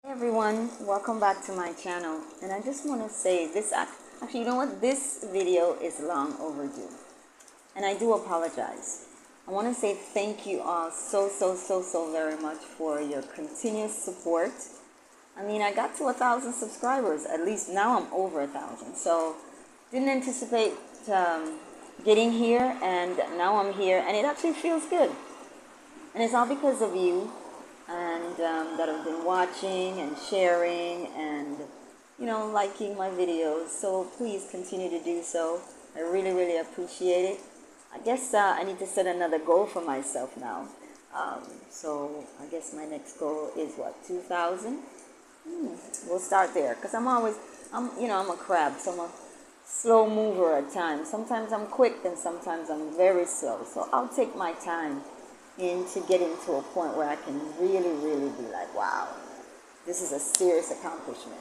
Hey everyone, welcome back to my channel. And I just want to say this, actually, you know what? This video is long overdue. And I do apologize. I want to say thank you all so very much for your continuous support. I mean, I got to 1,000 subscribers. At least now I'm over 1,000. So didn't anticipate getting here, and now I'm here, and it actually feels good. And it's all because of you, and that have been watching and sharing and, liking my videos. So please continue to do so. I really appreciate it. I guess I need to set another goal for myself now. So I guess my next goal is what, 2,000? We'll start there, because I'm a crab, so I'm a slow mover at times. Sometimes I'm quick and sometimes I'm very slow. So I'll take my time into getting to a point where I can really be like, wow, this is a serious accomplishment.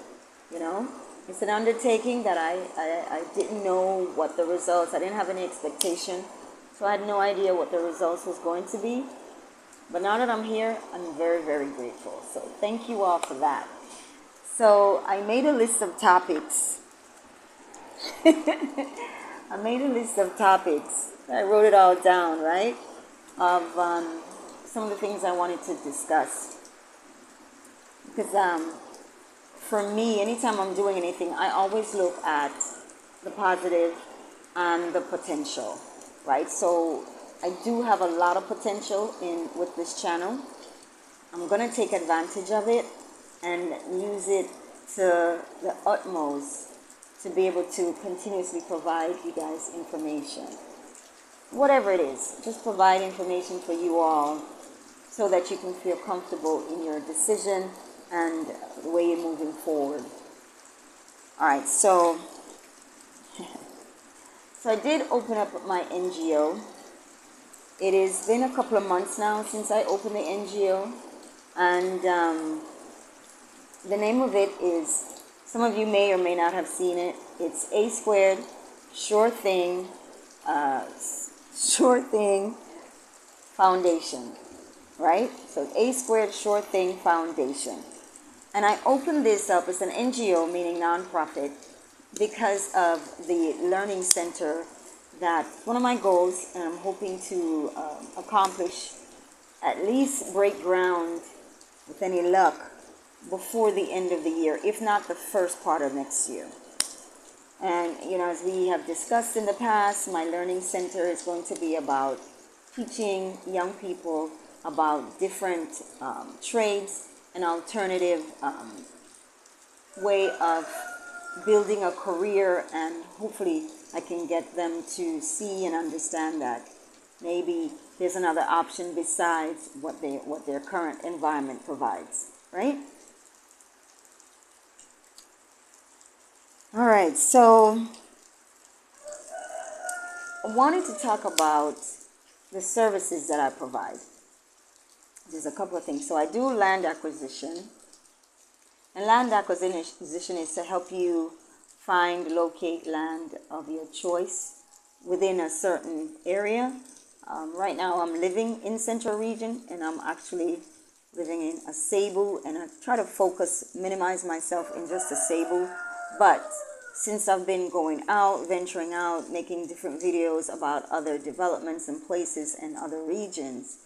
It's an undertaking that I didn't know what the results, I didn't have any expectation, so I had no idea what the results was going to be. But now that I'm here, I'm very grateful. So thank you all for that. So I made a list of topics. I made a list of topics. I wrote it all down, right? Of some of the things I wanted to discuss. Because for me, anytime I'm doing anything, I always look at the positive and the potential, right? So I do have a lot of potential with this channel. I'm going to take advantage of it and use it to the utmost to be able to continuously provide you guys information. Whatever it is, just provide information for you all so that you can feel comfortable in your decision and the way you're moving forward. All right, so I did open up my NGO. It has been a couple of months now since I opened the NGO, and the name of it is, some of you may or may not have seen it. It's A Squared Sure Thing Foundation, right? So A Squared Sure Thing Foundation. And I opened this up as an NGO, meaning nonprofit, because of the learning center that one of my goals, and I'm hoping to accomplish, at least break ground with any luck before the end of the year, if not the first part of next year. And, as we have discussed in the past, my learning center is going to be about teaching young people about different trades and alternative way of building a career, and hopefully I can get them to see and understand that maybe there's another option besides what their current environment provides, right? All right, so I wanted to talk about the services that I provide. There's a couple of things. So I do land acquisition. And land acquisition is to help you locate land of your choice within a certain area. Right now I'm living in Central Region, and I'm actually living in Asebu, and I try to minimize myself in just Asebu. But since I've been venturing out, making different videos about other developments and places and other regions,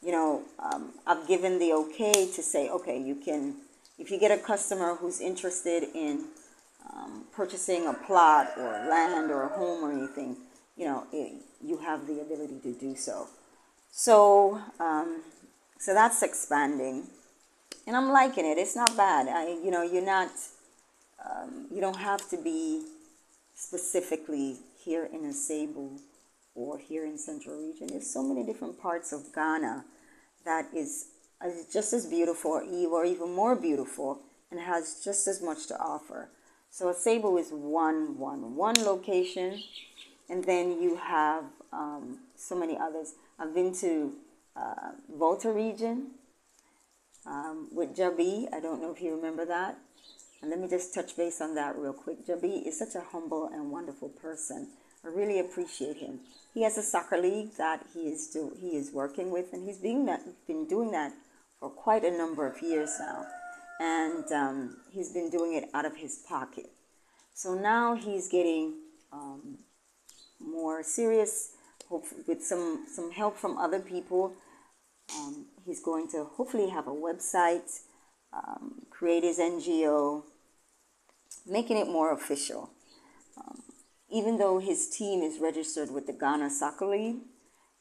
I've given the okay to say, okay, you can, if you get a customer who's interested in purchasing a plot or land or a home or anything, you have the ability to do so. So that's expanding, and I'm liking it. It's not bad. You don't have to be specifically here in Asebu or here in Central Region. There's so many different parts of Ghana that is just as beautiful or even more beautiful and has just as much to offer. So Asebu is one location, and then you have so many others. I've been to Volta Region with Jabi. I don't know if you remember that. And let me just touch base on that real quick. Jabi is such a humble and wonderful person. I really appreciate him. He has a soccer league that he is working with, and he's been doing that for quite a number of years now. and he's been doing it out of his pocket. So now he's getting more serious, hopefully with some help from other people. He's going to hopefully have a website, create his NGO, making it more official. Even though his team is registered with the Ghana Soccer League,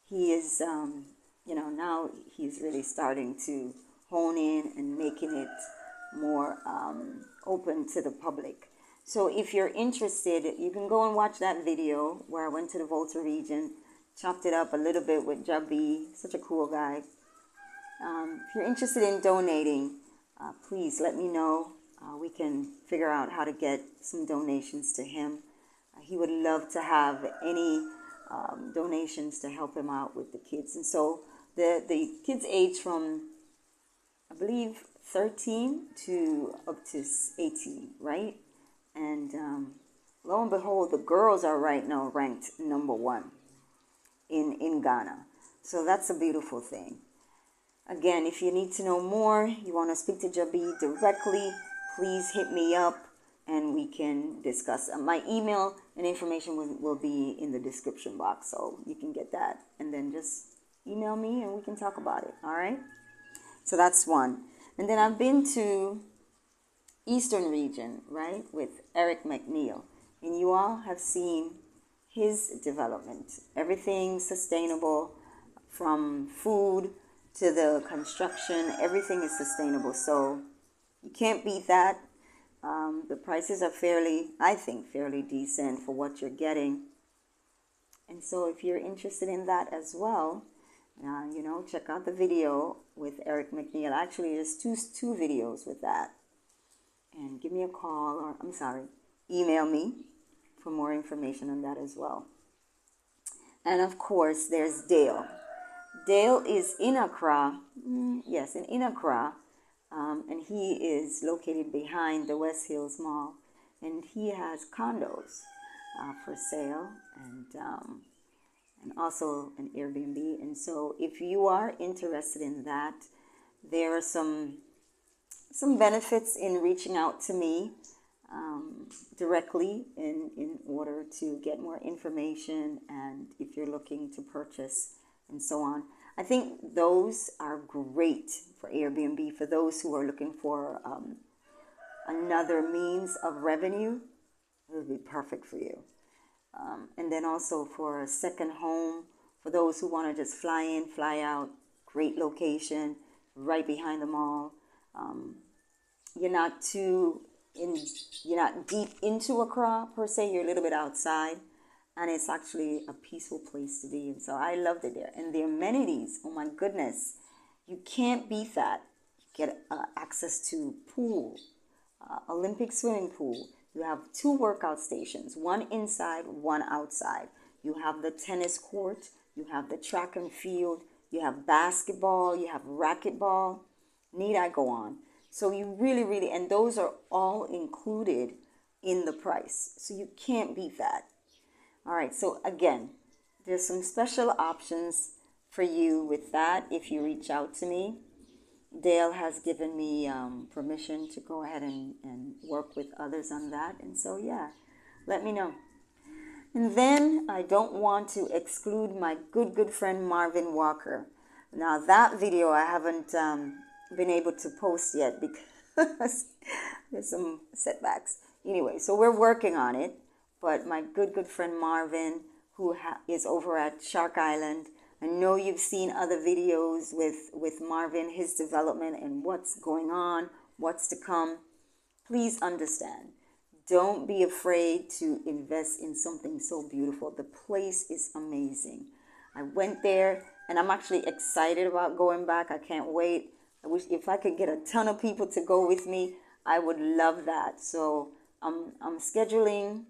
he is, now he's really starting to hone in and making it more open to the public. So if you're interested, you can go and watch that video where I went to the Volta region, chopped it up a little bit with Jabi, such a cool guy. If you're interested in donating, please let me know. We can figure out how to get some donations to him. He would love to have any donations to help him out with the kids. And so the kids age from, I believe, 13 to up to 18, right? And lo and behold, the girls are right now ranked number 1 in Ghana. So that's a beautiful thing. Again, if you need to know more, you want to speak to Jabi directly, please hit me up and we can discuss. My email and information will be in the description box, so you can get that. And then just email me and we can talk about it, all right? So that's one. And then I've been to Eastern region, right, with Eric McNeil. And you all have seen his development. Everything sustainable, from food to the construction, everything is sustainable. So you can't beat that. The prices are I think, fairly decent for what you're getting. And so if you're interested in that as well, check out the video with Eric McNeil. Actually, there's two videos with that. And give me a call, or email me for more information on that as well. And of course, there's Dale. Dale is in Accra. Yes, in Accra. And he is located behind the West Hills Mall. And he has condos for sale and also an Airbnb. And so if you are interested in that, there are some benefits in reaching out to me directly in order to get more information, and if you're looking to purchase and so on. I think those are great for Airbnb for those who are looking for another means of revenue. It would be perfect for you. And then also for a second home, for those who want to just fly in, fly out, great location, right behind the mall. You're not deep into Accra per se. You're a little bit outside, and it's actually a peaceful place to be. And so I loved it there. And the amenities, oh my goodness, you can't beat that. You get access to pool, Olympic swimming pool. You have 2 workout stations, one inside, one outside. You have the tennis court, you have the track and field, you have basketball, you have racquetball. Need I go on? So you really, and those are all included in the price. So you can't beat that. All right, so again, there's some special options for you with that if you reach out to me. Dale has given me permission to go ahead and work with others on that. And so, yeah, let me know. And then I don't want to exclude my good friend Marvin Walker. Now, that video I haven't been able to post yet because there's some setbacks. Anyway, so we're working on it. But my good friend Marvin, who is over at Shark Island, I know you've seen other videos with Marvin, his development and what's going on, what's to come. Please understand, don't be afraid to invest in something so beautiful. The place is amazing. I went there and I'm actually excited about going back. I can't wait. I wish if I could get a ton of people to go with me, I would love that. So I'm scheduling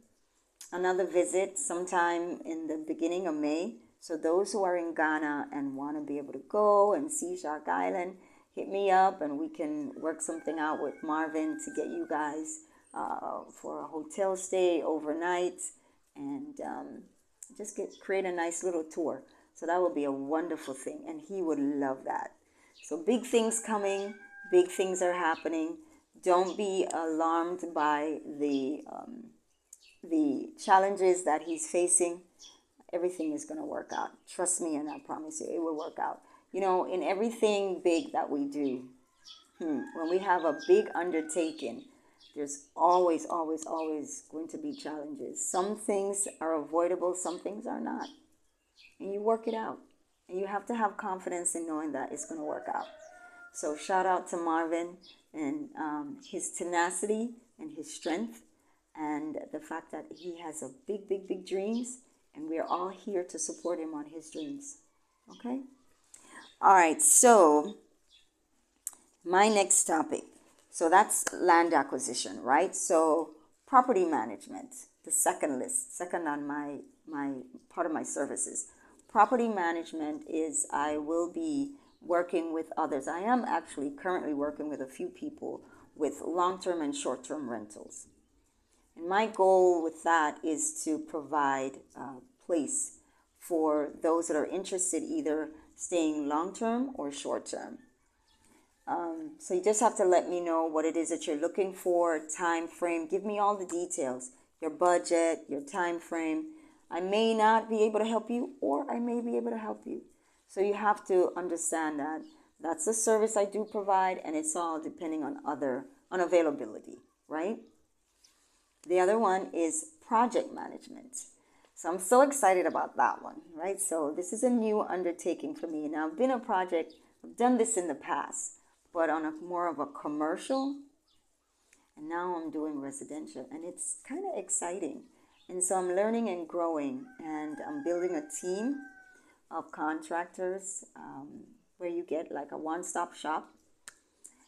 another visit sometime in the beginning of May. So those who are in Ghana and want to be able to go and see Shark Island, hit me up and we can work something out with Marvin to get you guys for a hotel stay overnight and just create a nice little tour. So that would be a wonderful thing, and he would love that. So big things coming, big things are happening. Don't be alarmed by the challenges that he's facing. Everything is going to work out. Trust me, and I promise you, it will work out. You know, in everything big that we do, when we have a big undertaking, there's always, always, always going to be challenges. Some things are avoidable, some things are not. And you work it out. And you have to have confidence in knowing that it's going to work out. So shout out to Marvin and his tenacity and his strength, and the fact that he has a big, big, big dreams, and we're all here to support him on his dreams. Okay? All right, so my next topic. So that's land acquisition, right? So property management, the second list, second on my part of my services. Property management is I will be working with others. I am actually currently working with a few people with long-term and short-term rentals. And my goal with that is to provide a place for those that are interested, either staying long-term or short-term. So you just have to let me know what it is that you're looking for, time frame. Give me all the details, your budget, your time frame. I may not be able to help you, or I may be able to help you. So you have to understand that that's a service I do provide, and it's all depending on availability, right? The other one is project management. So I'm so excited about that one, right? So this is a new undertaking for me. Now I've done this in the past, but on a more of a commercial, and now I'm doing residential, and it's kind of exciting. And so I'm learning and growing, and I'm building a team of contractors where you get like a one-stop shop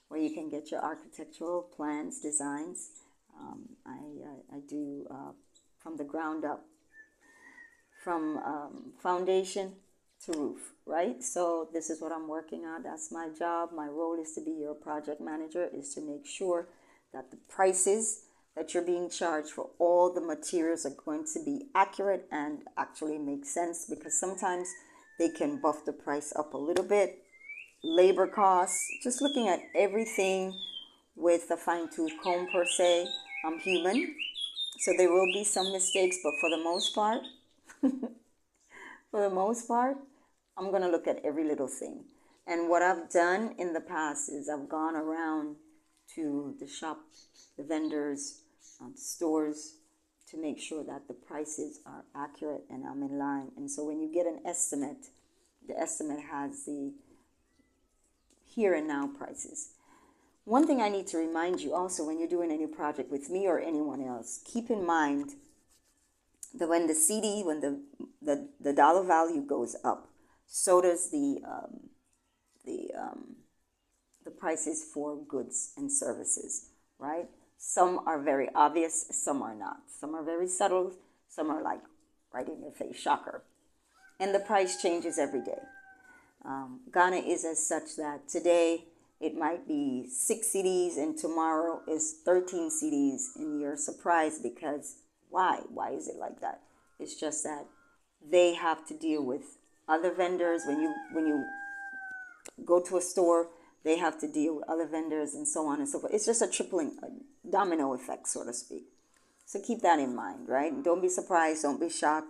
where you can get your architectural plans, designs. I do from the ground up, from foundation to roof, right? So this is what I'm working on. That's my job. My role is to be your project manager, is to make sure that the prices that you're being charged for all the materials are going to be accurate and actually make sense, because sometimes they can buff the price up a little bit. Labor costs, just looking at everything with a fine-tooth comb per se. I'm human, so there will be some mistakes, but for the most part, I'm going to look at every little thing. And what I've done in the past is I've gone around to the shop, the vendors, stores, to make sure that the prices are accurate and I'm in line. And so when you get an estimate, the estimate has the here and now prices. One thing I need to remind you also, when you're doing any project with me or anyone else, keep in mind that when the dollar value goes up, so does the prices for goods and services, right? Some are very obvious, some are not. Some are very subtle, some are like right in your face, shocker. And the price changes every day. Ghana is as such that today it might be 6 CDs and tomorrow is 13 CDs, and you're surprised because why? Why is it like that? It's just that they have to deal with other vendors. When you go to a store, they have to deal with other vendors and so on and so forth. It's just a domino effect, so to speak. So keep that in mind, right? Don't be surprised. Don't be shocked.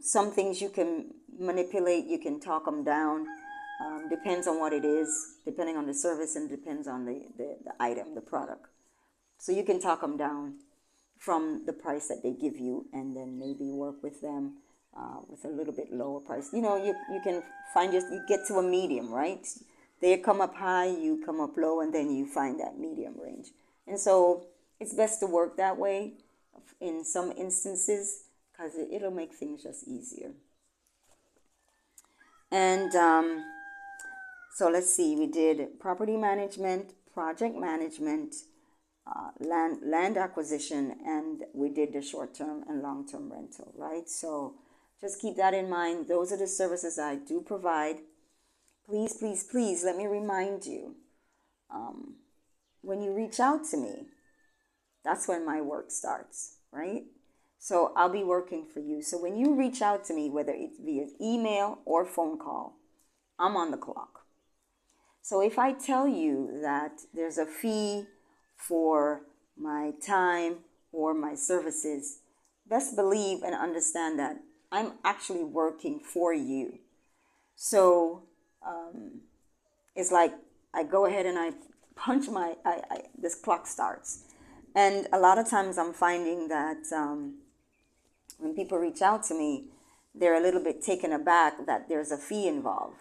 Some things you can manipulate. You can talk them down. Depends on what it is, depending on the service, and depends on the item, the product. So you can talk them down from the price that they give you, and then maybe work with them with a little bit lower price. You know, you can you get to a medium, right? They come up high, you come up low, and then you find that medium range. And so it's best to work that way in some instances, because it'll make things just easier. And so let's see, we did property management, project management, land acquisition, and we did the short-term and long-term rental, right? So just keep that in mind. Those are the services I do provide. Please, please, please, let me remind you, when you reach out to me, that's when my work starts, right? So I'll be working for you. So when you reach out to me, whether it's via email or phone call, I'm on the clock. So if I tell you that there's a fee for my time or my services, best believe and understand that I'm actually working for you. So it's like I go ahead and I punch this clock starts. And a lot of times I'm finding that when people reach out to me, they're a little bit taken aback that there's a fee involved.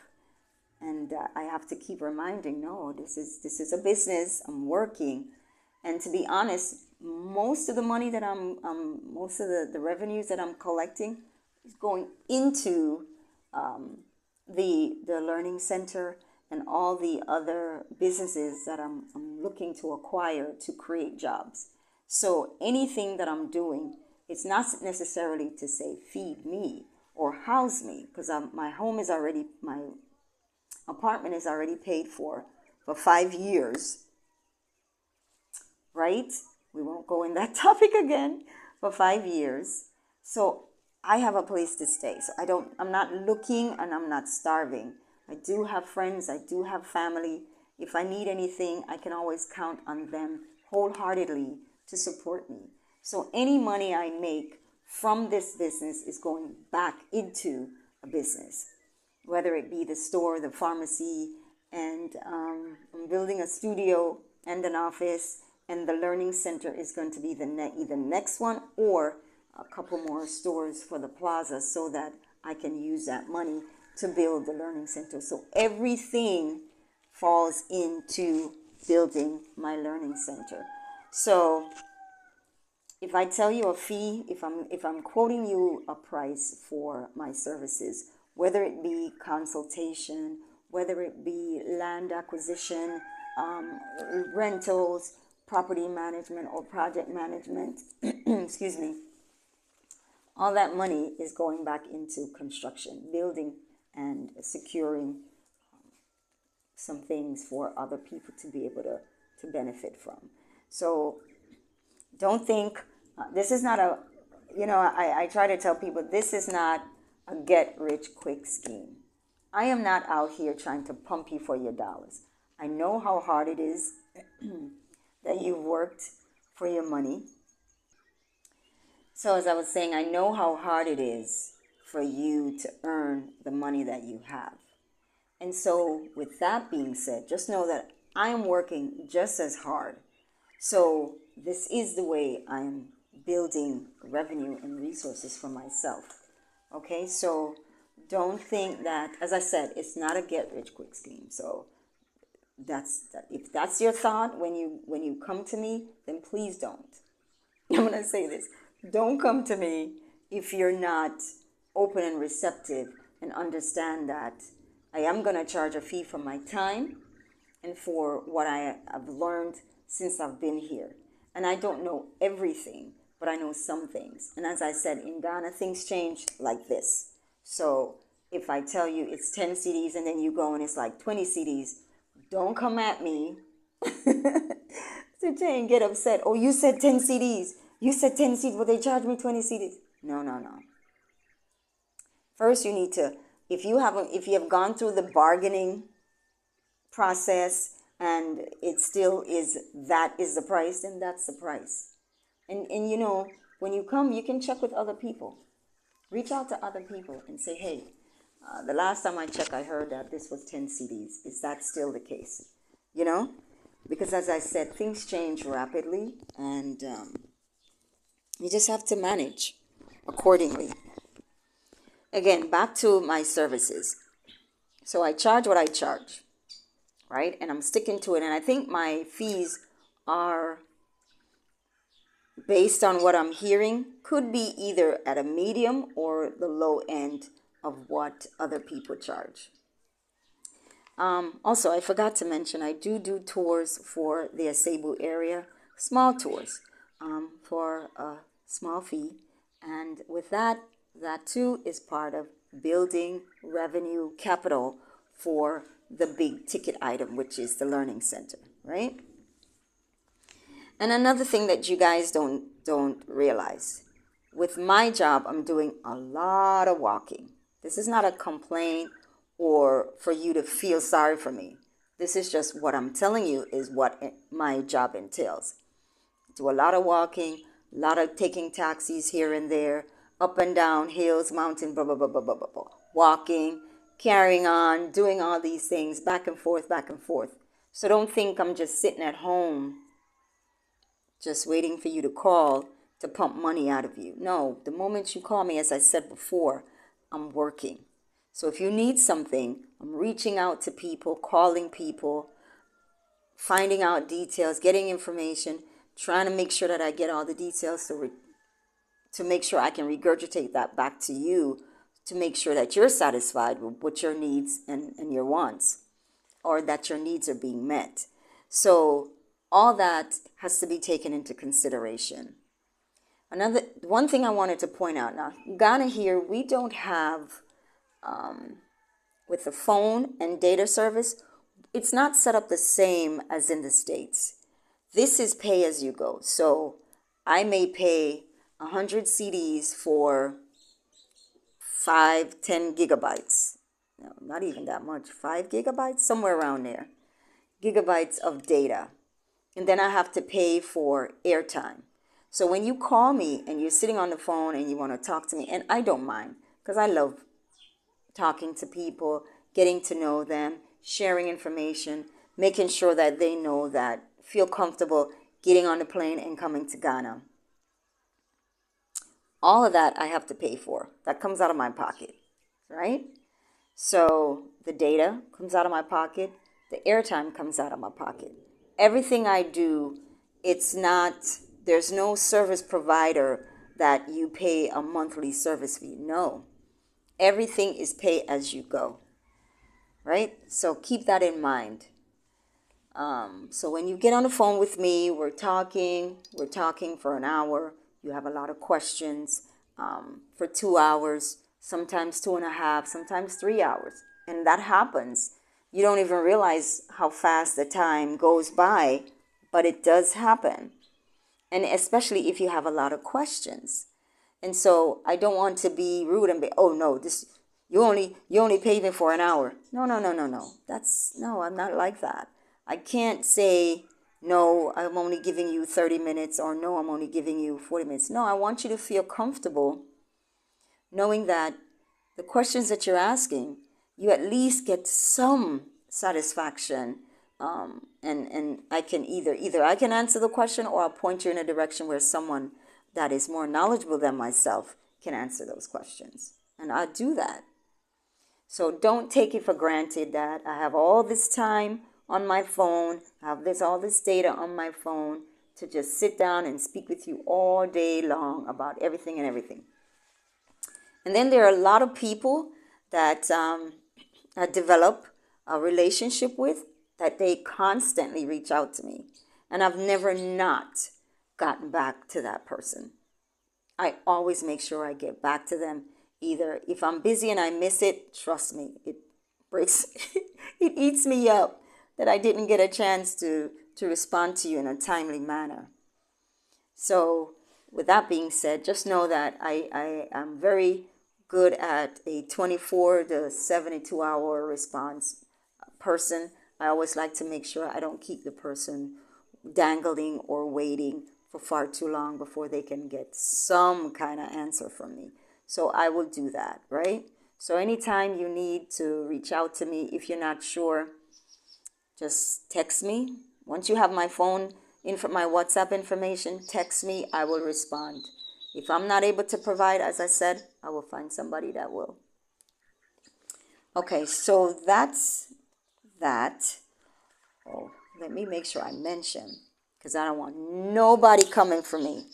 And I have to keep reminding, no, this is a business. I'm working. And to be honest, most of the money that most of the revenues that I'm collecting is going into the learning center and all the other businesses that I'm looking to acquire to create jobs. So anything that I'm doing, it's not necessarily to say feed me or house me, because my apartment is already paid for 5 years, right? We won't go in that topic again. For 5 years. So I have a place to stay. So I'm not looking and I'm not starving. I do have friends. I do have family. If I need anything, I can always count on them wholeheartedly to support me. So any money I make from this business is going back into a business, whether it be the store, the pharmacy, and I'm building a studio and an office, and the learning center is going to be either next one or a couple more stores for the plaza, so that I can use that money to build the learning center. So everything falls into building my learning center. So if I tell you a fee, if I'm quoting you a price for my services, whether it be consultation, whether it be land acquisition, rentals, property management, or project management, excuse me, all that money is going back into construction, building, and securing some things for other people to be able to benefit from. So don't think this is not I try to tell people this is not a get rich quick scheme. I am not out here trying to pump you for your dollars. I know how hard it is that you've worked for your money. So as I was saying, I know how hard it is for you to earn the money that you have. And so with that being said, just know that I am working just as hard. So this is the way I'm building revenue and resources for myself. Okay, so don't think that, as I said, it's not a get rich quick scheme. So if that's your thought when you come to me, then please don't. I'm gonna say this: don't come to me if you're not open and receptive and understand that I am gonna charge a fee for my time and for what I have learned since I've been here. And I don't know everything, but I know some things. And as I said, in Ghana, things change like this. So if I tell you it's 10 CDs and then you go and it's like 20 CDs, don't come at me to try and get upset. Oh, you said 10 CDs. You said 10 CDs, but they charged me 20 CDs. No. First, you need to, if you have gone through the bargaining process and it still is the price, then that's the price. And when you come, you can check with other people. Reach out to other people and say, hey, the last time I checked, I heard that this was 10 CDs. Is that still the case? Because as I said, things change rapidly, and you just have to manage accordingly. Again, back to my services. So I charge what I charge, right? And I'm sticking to it. And I think my fees are based on what I'm hearing, could be either at a medium or the low end of what other people charge. Also, I forgot to mention, I do tours for the Asebu area, small tours, for a small fee. And with that too is part of building revenue capital for the big ticket item, which is the learning center, right? And another thing that you guys don't realize, with my job, I'm doing a lot of walking. This is not a complaint or for you to feel sorry for me. This is just what I'm telling you is what my job entails. Do a lot of walking, a lot of taking taxis here and there, up and down hills, mountain, blah, blah, blah, blah, blah, blah, blah. Walking, carrying on, doing all these things, back and forth, back and forth. So don't think I'm just sitting at home, just waiting for you to call to pump money out of you. No, the moment you call me, as I said before, I'm working. So if you need something, I'm reaching out to people, calling people, finding out details, getting information, trying to make sure that I get all the details to make sure I can regurgitate that back to you, to make sure that you're satisfied with what your needs and your wants, or that your needs are being met. So all that has to be taken into consideration. One thing I wanted to point out now, Ghana here, we don't have, with the phone and data service, it's not set up the same as in the States. This is pay as you go. So I may pay 100 CDs for 10 gigabytes. No, not even that much. 5 gigabytes, somewhere around there. Gigabytes of data. And then I have to pay for airtime. So when you call me and you're sitting on the phone and you want to talk to me, and I don't mind, because I love talking to people, getting to know them, sharing information, making sure that they know that, feel comfortable getting on the plane and coming to Ghana. All of that I have to pay for. That comes out of my pocket, right? So the data comes out of my pocket. The airtime comes out of my pocket. Everything I do, there's no service provider that you pay a monthly service fee. No. Everything is pay as you go, right? So keep that in mind. So when you get on the phone with me, we're talking for an hour. You have a lot of questions for 2 hours, sometimes 2.5, sometimes 3 hours. And that happens. You don't even realize how fast the time goes by, but it does happen. And especially if you have a lot of questions. And so I don't want to be rude and be, oh no, you only paid me for an hour. No. No, I'm not like that. I can't say, no, I'm only giving you 30 minutes, or no, I'm only giving you 40 minutes. No, I want you to feel comfortable knowing that the questions that you're asking, you at least get some satisfaction. And I can either I can answer the question, or I'll point you in a direction where someone that is more knowledgeable than myself can answer those questions. And I do that. So don't take it for granted that I have all this time on my phone, I have all this data on my phone to just sit down and speak with you all day long about everything and everything. And then there are a lot of people that I develop a relationship with, that they constantly reach out to me. And I've never not gotten back to that person. I always make sure I get back to them. Either if I'm busy and I miss it, trust me, it breaks, it eats me up that I didn't get a chance to respond to you in a timely manner. So with that being said, just know that I am very good at a 24 to 72 hour response person. I always like to make sure I don't keep the person dangling or waiting for far too long before they can get some kind of answer from me. So I will do that, right? So anytime you need to reach out to me, if you're not sure, just text me. Once you have my phone, my WhatsApp information, text me, I will respond. If I'm not able to provide, as I said, I will find somebody that will. Okay, so that's that. Oh, let me make sure I mention, because I don't want nobody coming for me.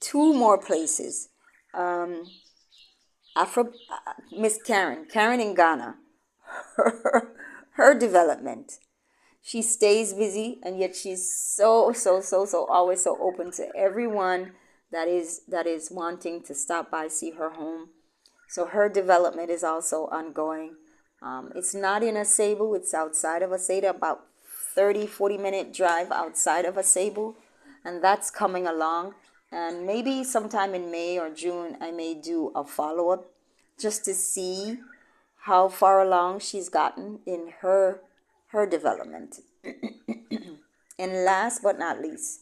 2 more places. Miss Karen in Ghana, her development. She stays busy, and yet she's so always so open to everyone that is wanting to stop by, see her home. So her development is also ongoing. It's not in Asebu, it's outside of Asebu, about 30-40 minute drive outside of Asebu, and that's coming along. And maybe sometime in May or June, I may do a follow-up just to see how far along she's gotten in her her development. And last but not least,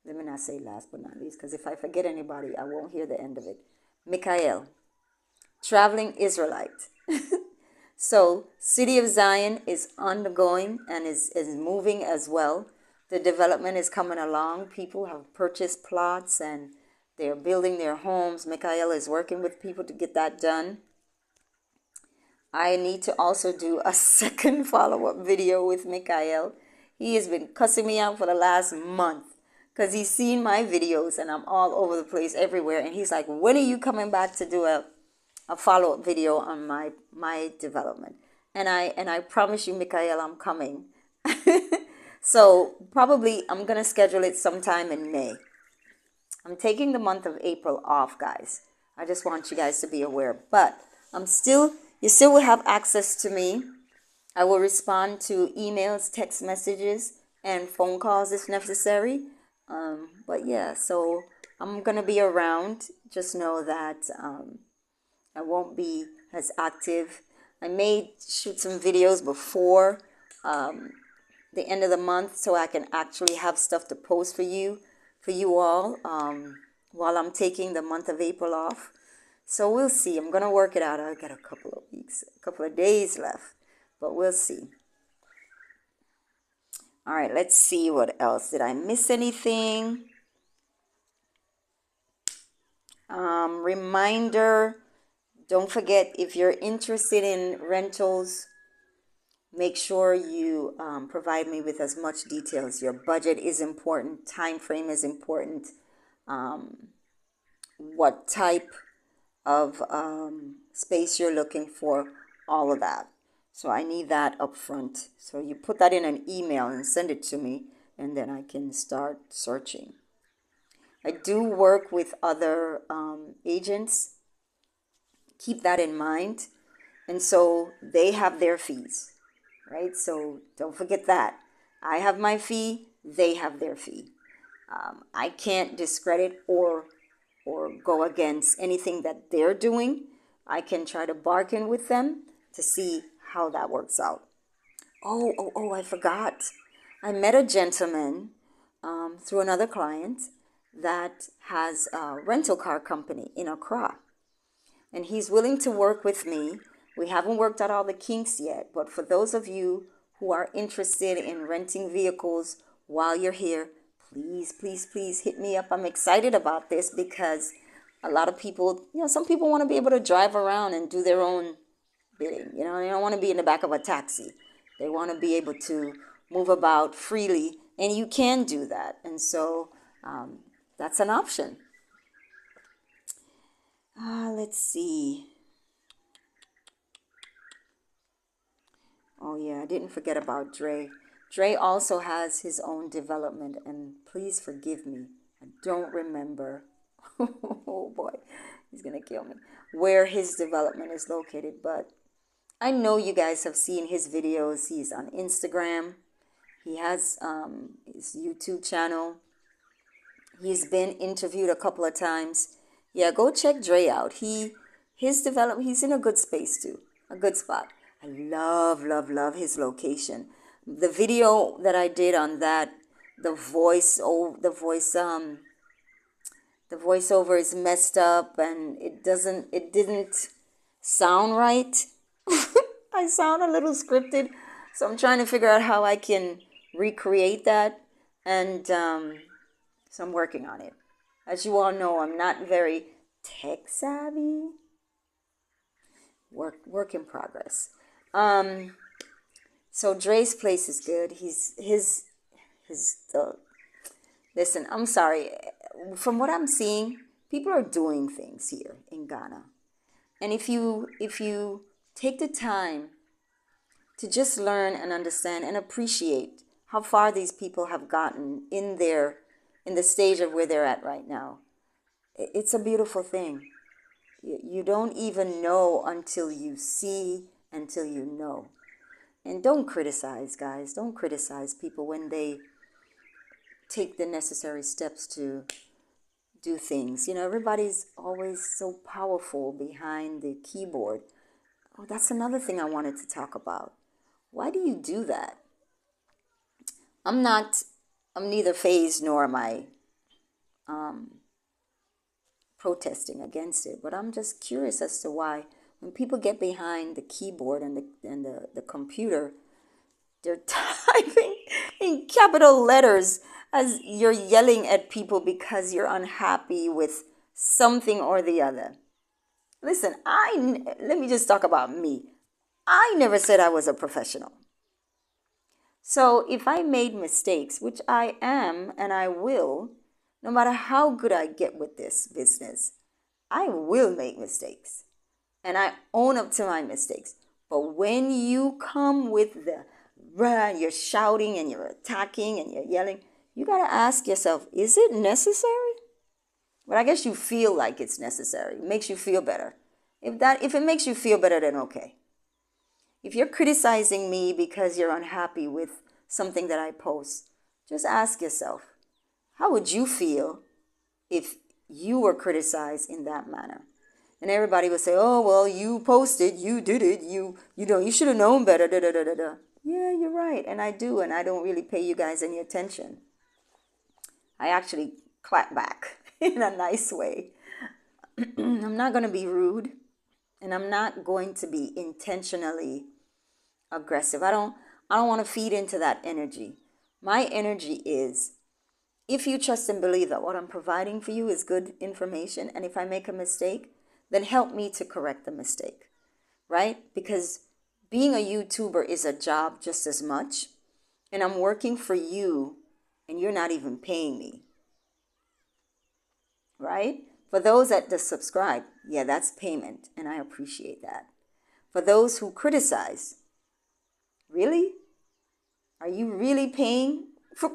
let me not say last but not least, because if I forget anybody, I won't hear the end of it. Michael, traveling Israelite. So, City of Zion is undergoing and is moving as well. The development is coming along. People have purchased plots and they're building their homes. Michael is working with people to get that done. I need to also do a second follow-up video with Michael. He has been cussing me out for the last month because he's seen my videos and I'm all over the place everywhere. And he's like, when are you coming back to do a follow-up video on my development? And I promise you, Michael, I'm coming. So probably I'm going to schedule it sometime in May. I'm taking the month of April off, guys. I just want you guys to be aware. But you still will have access to me. I will respond to emails, text messages, and phone calls if necessary. But yeah, so I'm going to be around. Just know that I won't be as active. I may shoot some videos before the end of the month so I can actually have stuff to post for you all while I'm taking the month of April off. So we'll see. I'm going to work it out. I've got a couple of weeks, a couple of days left, but we'll see. All right, let's see what else. Did I miss anything? Reminder, don't forget, if you're interested in rentals, make sure you provide me with as much details. Your budget is important. Time frame is important. What type of space you're looking for, all of that. So I need that up front. So you put that in an email and send it to me, and then I can start searching. I do work with other agents. Keep that in mind. And so they have their fees, right? So don't forget that. I have my fee, they have their fee. I can't discredit or go against anything that they're doing. I can try to bargain with them to see how that works out. I forgot. I met a gentleman through another client that has a rental car company in Accra. And he's willing to work with me. We haven't worked out all the kinks yet, but for those of you who are interested in renting vehicles while you're here, please, please, please hit me up. I'm excited about this because a lot of people, some people want to be able to drive around and do their own bidding. They don't want to be in the back of a taxi. They want to be able to move about freely, and you can do that. And so that's an option. Let's see. Oh yeah, I didn't forget about Dre. Dre also has his own development, and please forgive me, I don't remember. Oh boy, he's gonna kill me. Where his development is located, but I know you guys have seen his videos. He's on Instagram. He has his YouTube channel. He's been interviewed a couple of times. Yeah, go check Dre out. His development, he's in a good space too, a good spot. I love, love, love his location. The video that I did on that, the voiceover is messed up and it didn't sound right. I sound a little scripted, so I'm trying to figure out how I can recreate that, and so I'm working on it. As you all know, I'm not very tech savvy. Work in progress. So Dre's place is good. Listen, I'm sorry. From what I'm seeing, people are doing things here in Ghana. And if you take the time to just learn and understand and appreciate how far these people have gotten in the stage of where they're at right now, it's a beautiful thing. You don't even know until you see, until you know. And don't criticize, guys. Don't criticize people when they take the necessary steps to do things. Everybody's always so powerful behind the keyboard. Oh, that's another thing I wanted to talk about. Why do you do that? I'm neither phased nor am I protesting against it, but I'm just curious as to why when people get behind the keyboard and the computer, they're typing in capital letters as you're yelling at people because you're unhappy with something or the other. Listen, let me just talk about me. I never said I was a professional. So if I made mistakes, which I am and I will, no matter how good I get with this business, I will make mistakes. And I own up to my mistakes. But when you come with you're shouting and you're attacking and you're yelling, you got to ask yourself, is it necessary? But I guess you feel like it's necessary. It makes you feel better. If it makes you feel better, then okay. If you're criticizing me because you're unhappy with something that I post, just ask yourself, how would you feel if you were criticized in that manner? And everybody would say, oh, well, you posted, you did it, you should have known better, da, da, da, da, da. Yeah, you're right, and I do, and I don't really pay you guys any attention. I actually clap back in a nice way. I'm not going to be rude, and I'm not going to be intentionally aggressive. I don't want to feed into that energy. My energy is, if you trust and believe that what I'm providing for you is good information, and if I make a mistake, then help me to correct the mistake, right? Because being a YouTuber is a job just as much, and I'm working for you, and you're not even paying me, right? For those that just subscribe, yeah, that's payment, and I appreciate that. For those who criticize, really? Are you really paying for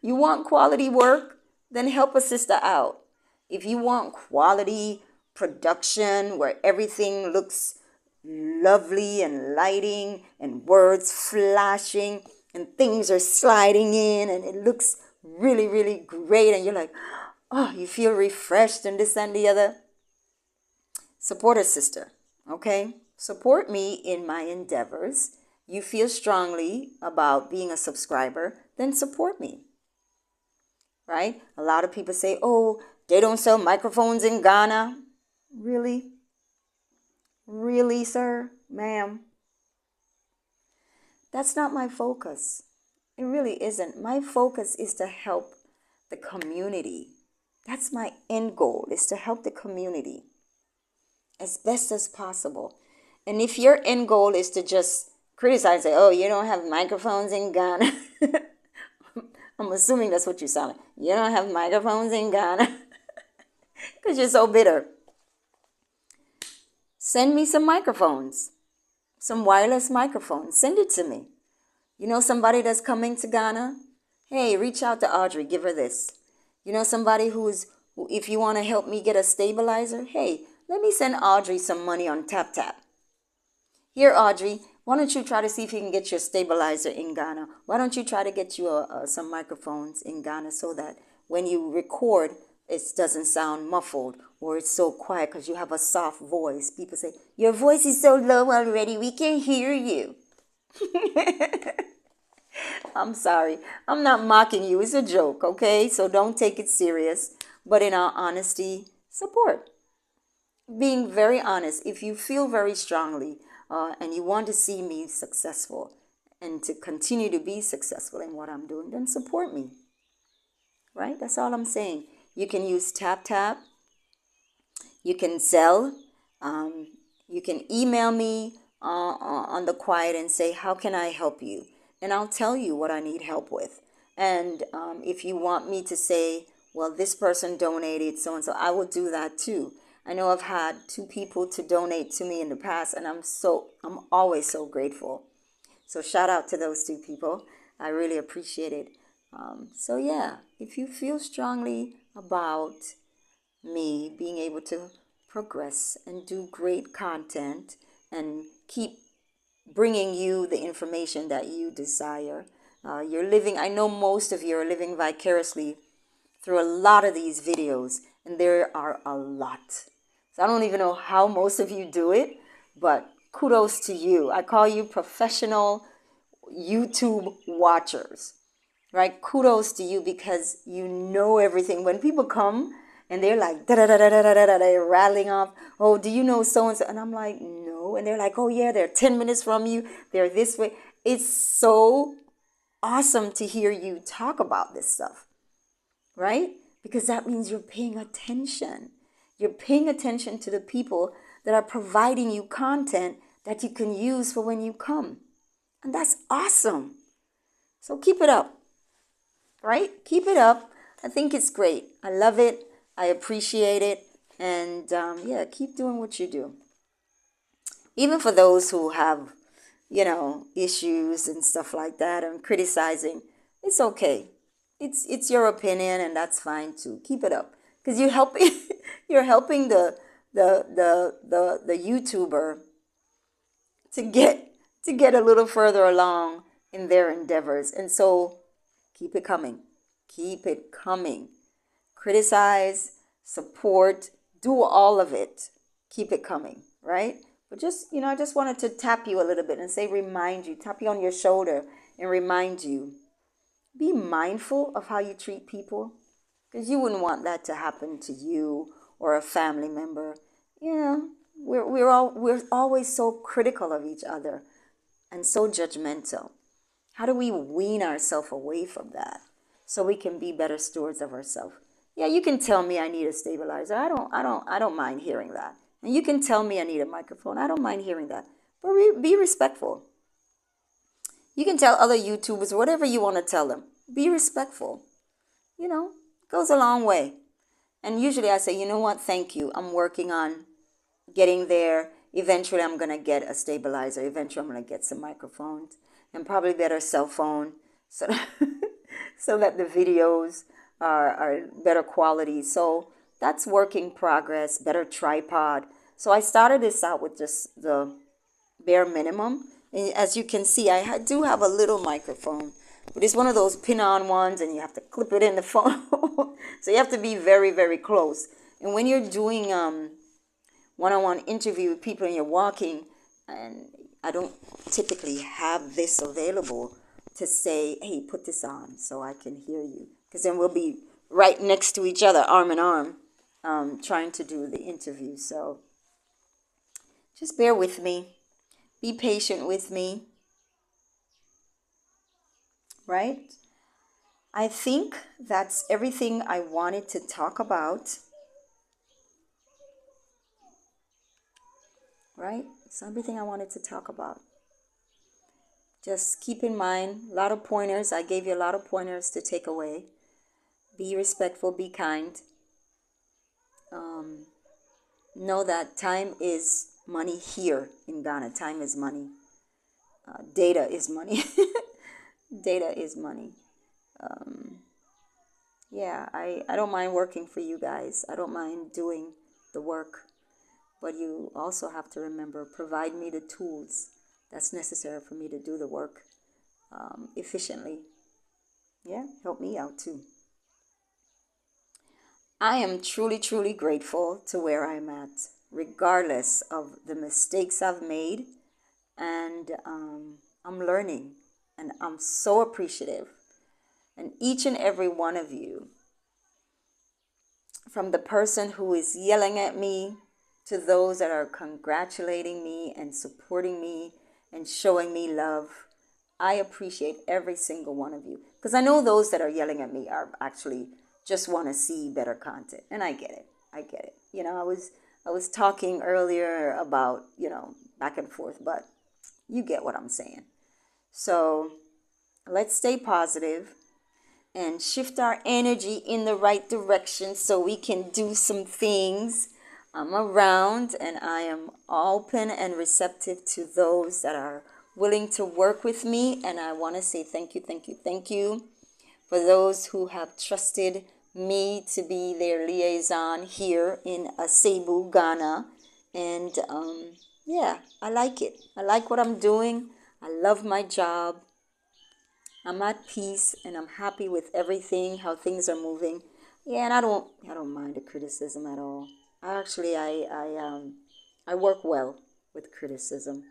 you want quality work? Then help a sister out. If you want quality production where everything looks lovely and lighting and words flashing and things are sliding in and it looks really, really great and you're like, oh, you feel refreshed and this and the other, support a sister, okay? Support me in my endeavors. You feel strongly about being a subscriber, then support me, right? A lot of people say, oh, they don't sell microphones in Ghana. Really? Really, sir, ma'am? That's not my focus. It really isn't. My focus is to help the community. That's my end goal, is to help the community as best as possible. And if your end goal is to just criticize, say, oh, you don't have microphones in Ghana. I'm assuming that's what you sound like. You don't have microphones in Ghana because you're so bitter. Send me some microphones, some wireless microphones. Send it to me. You know somebody that's coming to Ghana? Hey, reach out to Audrey. Give her this. You know somebody if you want to help me get a stabilizer? Hey, let me send Audrey some money on TapTap. Here, Audrey, why don't you try to see if you can get your stabilizer in Ghana? Why don't you try to get you some microphones in Ghana so that when you record, it doesn't sound muffled or it's so quiet because you have a soft voice. People say, your voice is so low already, we can't hear you. I'm sorry. I'm not mocking you. It's a joke, okay? So don't take it serious. But in all honesty, support. Being very honest, if you feel very strongly and you want to see me successful and to continue to be successful in what I'm doing, then support me. Right? That's all I'm saying. You can use TapTap. You can Zelle. You can email me on the quiet and say, how can I help you? And I'll tell you what I need help with. And if you want me to say, well, this person donated so-and-so, I will do that too. I know I've had 2 people to donate to me in the past, and I'm always so grateful. So shout out to those 2 people. I really appreciate it. So yeah, if you feel strongly about me being able to progress and do great content and keep bringing you the information that you desire, I know most of you are living vicariously through a lot of these videos, and there are a lot. So I don't even know how most of you do it, but kudos to you. I call you professional YouTube watchers, right? Kudos to you because you know everything. When people come and they're like, da da da da da da da, they're rattling off, oh, do you know so and so? And I'm like, no. And they're like, oh, yeah, they're 10 minutes from you. They're this way. It's so awesome to hear you talk about this stuff, right? Because that means you're paying attention. You're paying attention to the people that are providing you content that you can use for when you come. And that's awesome. So keep it up, right? Keep it up. I think it's great. I love it. I appreciate it. And yeah, keep doing what you do. Even for those who have, issues and stuff like that and criticizing, it's okay. It's your opinion and that's fine too. Keep it up. Because you're helping you're helping the YouTuber to get a little further along in their endeavors. And so keep it coming. Keep it coming. Criticize, support, do all of it. Keep it coming, right? But just, I just wanted to tap you a little bit and say, remind you, tap you on your shoulder and remind you, be mindful of how you treat people because you wouldn't want that to happen to you or a family member. We're always so critical of each other and so judgmental. How do we wean ourselves away from that so we can be better stewards of ourselves? Yeah, you can tell me I need a stabilizer. I don't mind hearing that. And you can tell me I need a microphone. I don't mind hearing that. But be respectful. You can tell other YouTubers whatever you want to tell them. Be respectful. It goes a long way. And usually I say, you know what? Thank you. I'm working on getting there. Eventually I'm going to get a stabilizer. Eventually I'm going to get some microphones and probably better cell phone so so that the videos are better quality. So that's work in progress, better tripod. So I started this out with just the bare minimum. And as you can see, I do have a little microphone, but it's one of those pin-on ones and you have to clip it in the phone. So you have to be very, very close. And when you're doing one-on-one interview with people and you're walking, and I don't typically have this available to say, hey, put this on so I can hear you. Because then we'll be right next to each other, arm in arm, trying to do the interview. So just bear with me. Be patient with me. Right? I think that's everything I wanted to talk about. Right? It's everything I wanted to talk about. Just keep in mind, a lot of pointers. I gave you a lot of pointers to take away. Be respectful, be kind. Know that time is money here in Ghana. Time is money. Data is money. Data is money. I don't mind working for you guys. I don't mind doing the work. But you also have to remember, provide me the tools that's necessary for me to do the work efficiently. Yeah, help me out too. I am truly, truly grateful to where I'm at, regardless of the mistakes I've made. And I'm learning, and I'm so appreciative. And each and every one of you, from the person who is yelling at me to those that are congratulating me and supporting me and showing me love, I appreciate every single one of you. Because I know those that are yelling at me are actually just want to see better content. And I get it. I get it. I was talking earlier about, back and forth, but you get what I'm saying. So let's stay positive and shift our energy in the right direction so we can do some things. I'm around and I am open and receptive to those that are willing to work with me. And I want to say thank you, thank you, thank you for those who have trusted me to be their liaison here in Asebu, Ghana. And I like it. I like what I'm doing. I love my job. I'm at peace and I'm happy with everything, how things are moving. Yeah, and I don't mind the criticism at all. Actually, I work well. with criticism,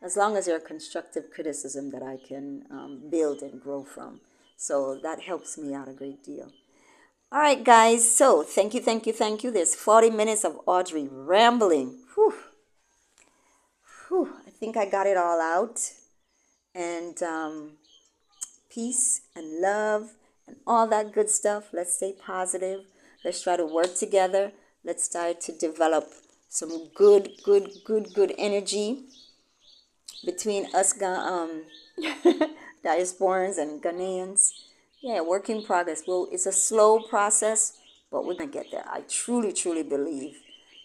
as long as they're constructive criticism that I can build and grow from. So that helps me out a great deal. All right, guys. So thank you, thank you, thank you. There's 40 minutes of Audrey rambling. Whew. Whew. I think I got it all out. And peace and love and all that good stuff. Let's stay positive. Let's try to work together. Let's try to develop some good energy between us diasporans and Ghanaians. Yeah, work in progress. Well, it's a slow process, but we're going to get there. I truly, truly believe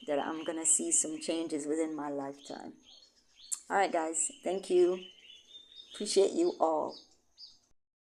that I'm going to see some changes within my lifetime. All right, guys. Thank you. Appreciate you all.